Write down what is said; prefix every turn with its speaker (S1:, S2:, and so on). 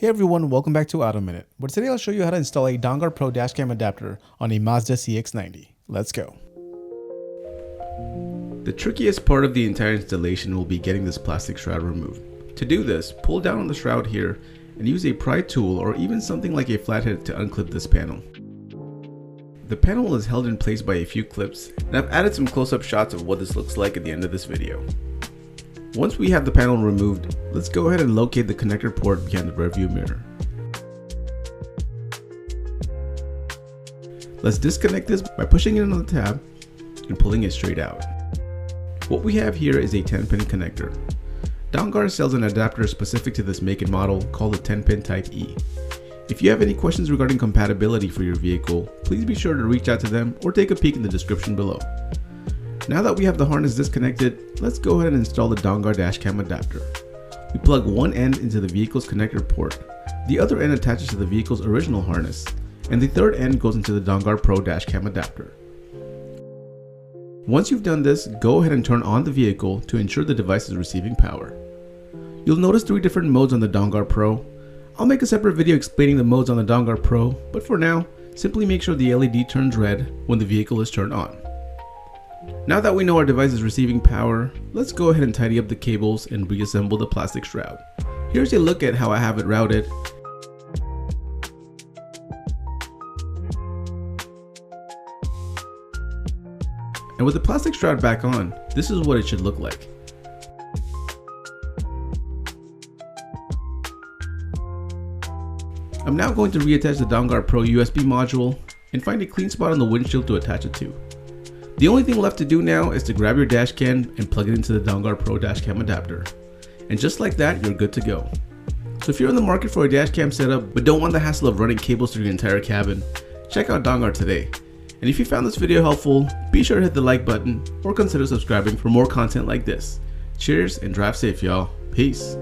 S1: Hey everyone, welcome back to Auto Minute, where today I'll show you how to install a Dongar PRO dashcam adapter on a Mazda CX-90. Let's go.
S2: The trickiest part of the entire installation will be getting this plastic shroud removed. To do this, pull down on the shroud here and use a pry tool or even something like a flathead to unclip this panel. The panel is held in place by a few clips, and I've added some close-up shots of what this looks like at the end of this video. Once we have the panel removed, let's go ahead and locate the connector port behind the rearview mirror. Let's disconnect this by pushing it on the tab and pulling it straight out. What we have here is a 10-pin connector. Dongar sells an adapter specific to this make and model called the 10-pin Type E. If you have any questions regarding compatibility for your vehicle, please be sure to reach out to them or take a peek in the description below. Now that we have the harness disconnected, let's go ahead and install the Dongar Dashcam adapter. We plug one end into the vehicle's connector port, the other end attaches to the vehicle's original harness, and the third end goes into the Dongar PRO Dashcam adapter. Once you've done this, go ahead and turn on the vehicle to ensure the device is receiving power. You'll notice 3 different modes on the Dongar PRO. I'll make a separate video explaining the modes on the Dongar PRO, but for now, simply make sure the LED turns red when the vehicle is turned on. Now that we know our device is receiving power, let's go ahead and tidy up the cables and reassemble the plastic shroud. Here's a look at how I have it routed. And with the plastic shroud back on, this is what it should look like. I'm now going to reattach the Dongar PRO USB module and find a clean spot on the windshield to attach it to. The only thing left to do now is to grab your dash cam and plug it into the Dongar PRO dashcam adapter. And just like that, you're good to go. So if you're in the market for a dashcam setup but don't want the hassle of running cables through your entire cabin, check out Dongar today. And if you found this video helpful, be sure to hit the like button or consider subscribing for more content like this. Cheers and drive safe, y'all. Peace.